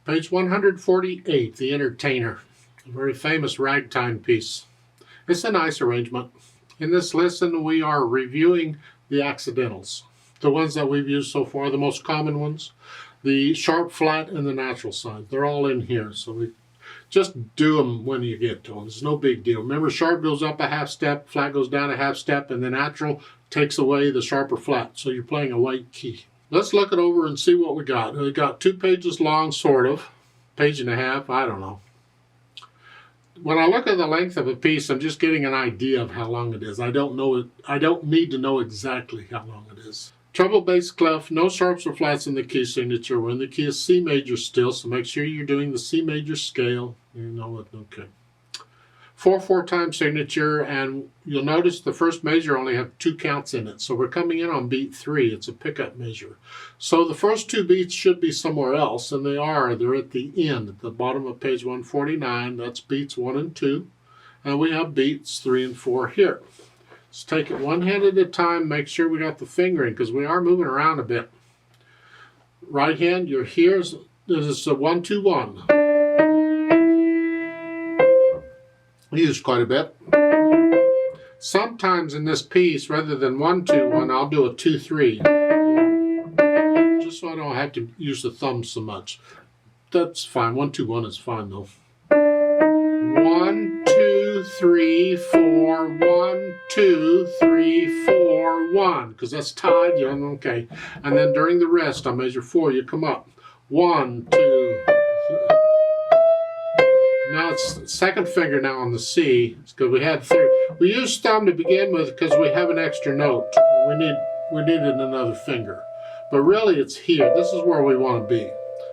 Page 148, The Entertainer, a very famous ragtime piece. It's a nice arrangement. In this lesson, we are reviewing the accidentals, the ones that we've used so far, the most common ones, the sharp, flat, and the natural side. They're all in here, so we just do them when you get to them. It's no big deal. Remember, sharp goes up a half step, flat goes down a half step, and the natural takes away the sharp or flat, so you're playing a white key. Let's look it over and see what we got. We got 2 pages long, sort of. Page and a half, I don't know. When I look at the length of a piece, I'm just getting an idea of how long it is. I don't know it. I don't need to know exactly how long it is. Treble bass clef, no sharps or flats in the key signature. We're in the key of C major still, so make sure you're doing the C major scale. You know it, okay. 4/4 time signature, and you'll notice the first measure only have 2 counts in it. So we're coming in on beat 3. It's a pickup measure. So the first 2 beats should be somewhere else, and they are. They're at the end, at the bottom of page 149. That's beats 1 and 2. And we have beats 3 and 4 here. Let's take it one hand at a time. Make sure we got the fingering, because we are moving around a bit. Right hand, you're here. This is a 1-2-1. Used quite a bit. Sometimes in this piece, rather than 1-2-1, I'll do a 2-3. Just so I don't have to use the thumb so much. That's fine. 1-2-1 is fine though. 1, 2, 3, 4. 1, 2, 3, 4, 1. Because that's tied. You know, okay. And then during the rest, I measure 4. You come up. 1, 2. Now it's second finger now on the C, because we had 3. We used thumb to begin with because we have an extra note. We needed another finger. But really it's here. This is where we want to be.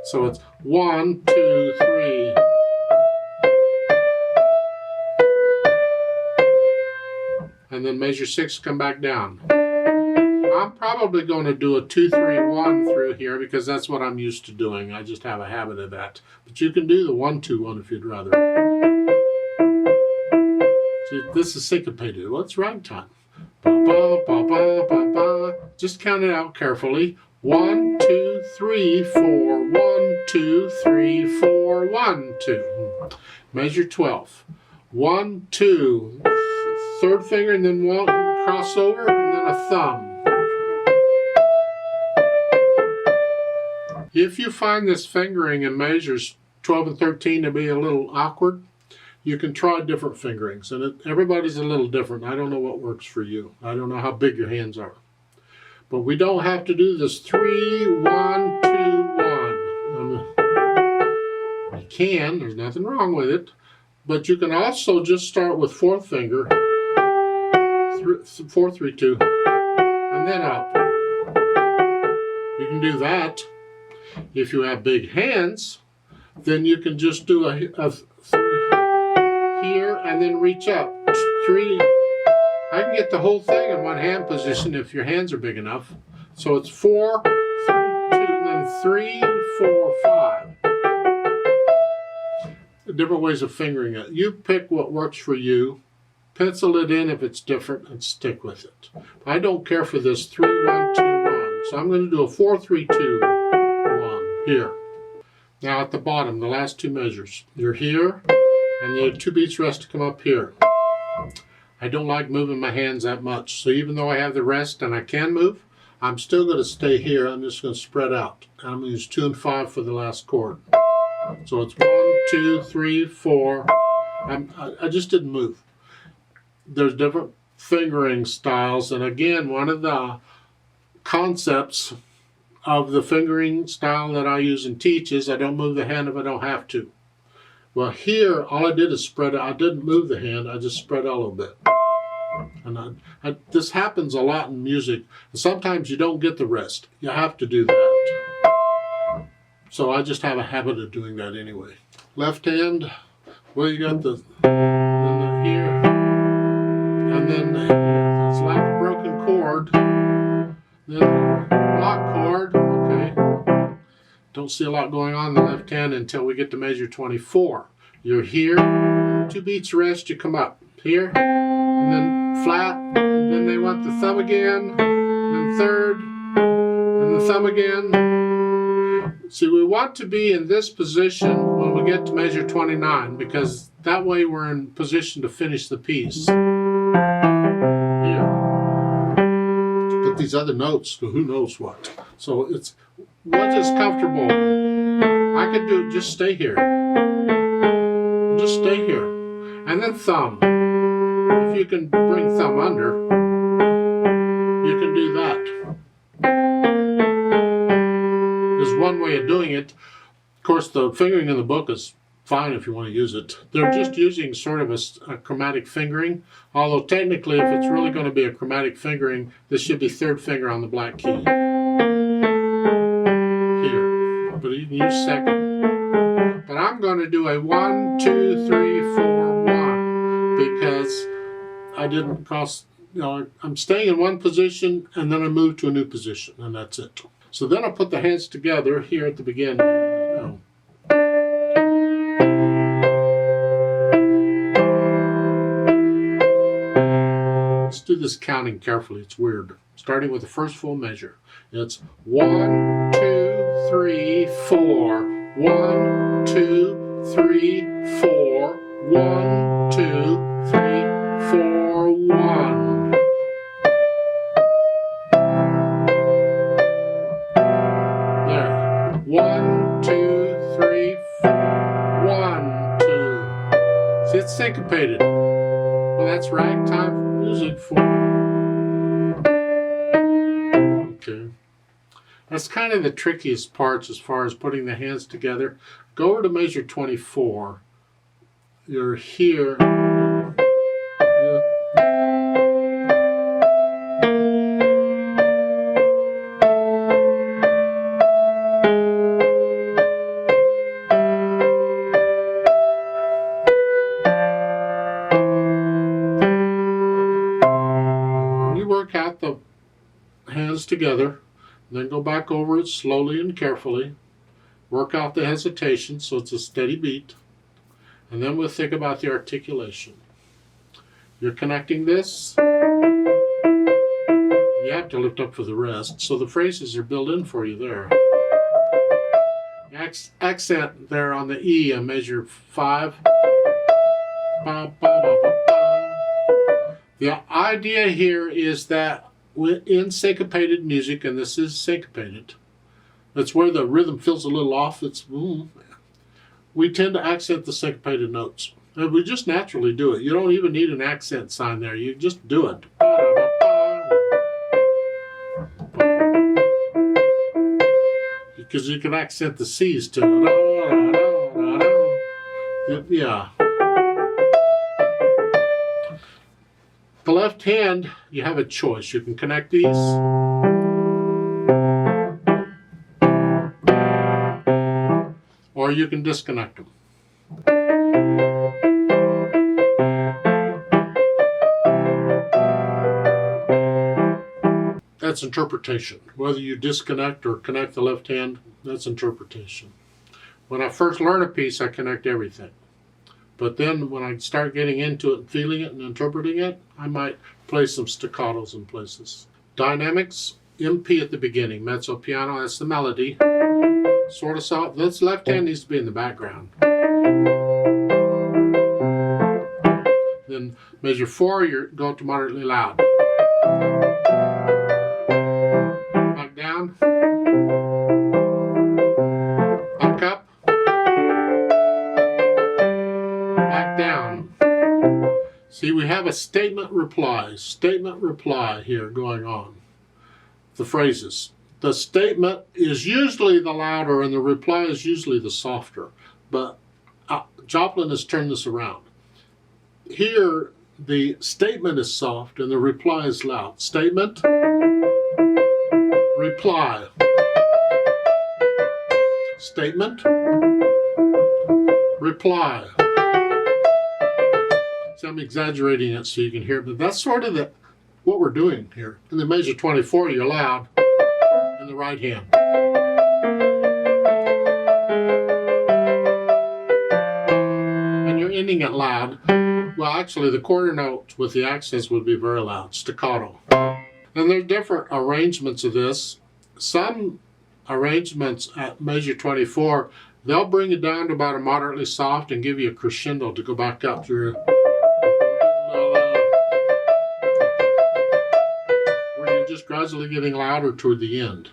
So it's 1, 2, 3. And then measure 6, come back down. I'm probably going to do a 2-3-1 through here because that's what I'm used to doing. I just have a habit of that. But you can do the 1-2-1 if you'd rather. See, this is syncopated. Well, it's ragtime. Ba, ba, ba, ba, ba, ba. Just count it out carefully. 1, 2, 3, 4. 1, 2, 3, 4. 1, 2. Measure 12. 1, 2. Third finger and then 1 crossover and then a thumb. If you find this fingering in measures 12 and 13 to be a little awkward, you can try different fingerings. And everybody's a little different. I don't know what works for you. I don't know how big your hands are. But we don't have to do this 3, 1, 2, 1. You can. There's nothing wrong with it. But you can also just start with 4th finger, 4, 3, 2, and then up. You can do that. If you have big hands, then you can just do a 3 here and then reach up. 3. I can get the whole thing in one hand position if your hands are big enough. So it's 4, 3, 2, and then 3, 4, 5. Different ways of fingering it. You pick what works for you. Pencil it in if it's different and stick with it. I don't care for this 3, 1, 2, 1. So I'm going to do a 4, 3, 2, 1 here. Now at the bottom, the last 2 measures. You're here, and you have 2 beats rest to come up here. I don't like moving my hands that much, so even though I have the rest and I can move, I'm still going to stay here. I'm just going to spread out. And I'm going to use 2 and 5 for the last chord. So it's 1, 2, 3, 4. I just didn't move. There's different fingering styles, and again, one of the concepts of the fingering style that I use and teach is I don't move the hand if I don't have to. Well, here all I did is spread it. I didn't move the hand. I just spread out a little bit. And this happens a lot in music. Sometimes you don't get the rest. You have to do that. So I just have a habit of doing that anyway. Left hand, well, you got the here, and then it's like a broken chord. Then block chord, okay. Don't see a lot going on in the left hand until we get to measure 24. You're here, 2 beats rest, you come up here, and then flat, and then they want the thumb again, and then third, and the thumb again. See, we want to be in this position when we get to measure 29, because that way we're in position to finish the piece. Here. But these other notes, who knows what. So it's what is comfortable. I could do just stay here. Just stay here. And then thumb. If you can bring thumb under, you can do that. There's one way of doing it. Of course, the fingering in the book is fine if you want to use it. They're just using sort of a chromatic fingering, although technically if it's really going to be a chromatic fingering, this should be third finger on the black key. Here. But you can use second. But I'm going to do a 1, 2, 3, 4, 1 because I didn't cross, I'm staying in one position and then I move to a new position, and that's it. So then I'll put the hands together here at the beginning. Let's do this counting carefully. It's weird. Starting with the first full measure. It's 1, 2, 3, 4. 1, 2, 3, 4. 1, 2, 3, 4, 1. There. 1, 2, 3, 4. 1, 2. See, it's syncopated. Well, that's ragtime music for. Okay. That's kind of the trickiest parts as far as putting the hands together. Go over to measure 24. You're here. You work out the hands together. Then go back over it slowly and carefully. Work out the hesitation so it's a steady beat. And then we'll think about the articulation. You're connecting this. You have to lift up for the rest. So the phrases are built in for you there. Accent there on the E on measure 5. Ba, ba, ba, ba, ba. The idea here is that in syncopated music, and this is syncopated, that's where the rhythm feels a little off. We tend to accent the syncopated notes. And we just naturally do it. You don't even need an accent sign there. You just do it. Because you can accent the C's too. Yeah. The left hand, you have a choice. You can connect these. Or you can disconnect them. That's interpretation. Whether you disconnect or connect the left hand, that's interpretation. When I first learn a piece, I connect everything. But then when I start getting into it and feeling it and interpreting it, I might play some staccatos in places. Dynamics, MP at the beginning. Mezzo piano, that's the melody. Sort of soft. This left hand needs to be in the background. Then measure 4, you go to moderately loud. Back down. Back up. Back down. See, we have a statement reply here going on. The phrases. The statement is usually the louder and the reply is usually the softer. But Joplin has turned this around. Here, the statement is soft and the reply is loud. Statement, reply. Statement, reply. So I'm exaggerating it so you can hear it, but that's sort of what we're doing here. In the measure 24, you're loud in the right hand. And you're ending it loud. Well, actually, the quarter notes with the accents would be very loud, staccato. And there's different arrangements of this. Some arrangements at measure 24, they'll bring it down to about a moderately soft and give you a crescendo to go back up through. Where you're just gradually getting louder toward the end.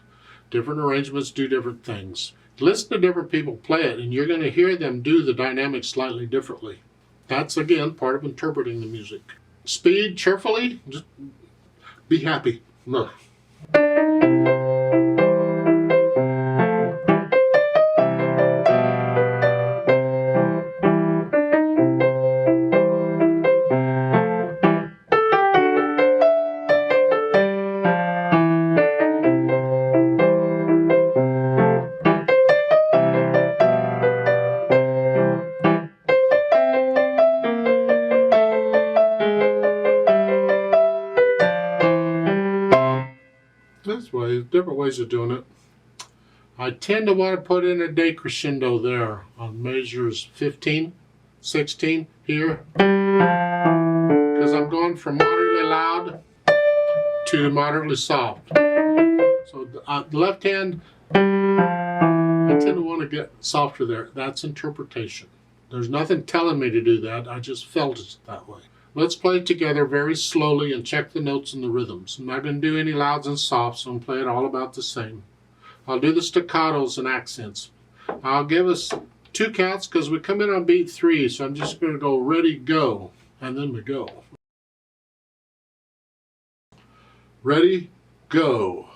Different arrangements do different things. Listen to different people play it, and you're going to hear them do the dynamics slightly differently. That's, again, part of interpreting the music. Speed, cheerfully, just be happy. No. That's way, different ways of doing it. I tend to want to put in a decrescendo there on measures 15, 16 here, because I'm going from moderately loud to moderately soft. So the left hand, I tend to want to get softer there. That's interpretation. There's nothing telling me to do that. I just felt it that way. Let's play it together very slowly and check the notes and the rhythms. I'm not going to do any louds and softs, so I'm going to play it all about the same. I'll do the staccatos and accents. I'll give us 2 counts because we come in on beat 3, so I'm just going to go ready, go, and then we go. Ready, go.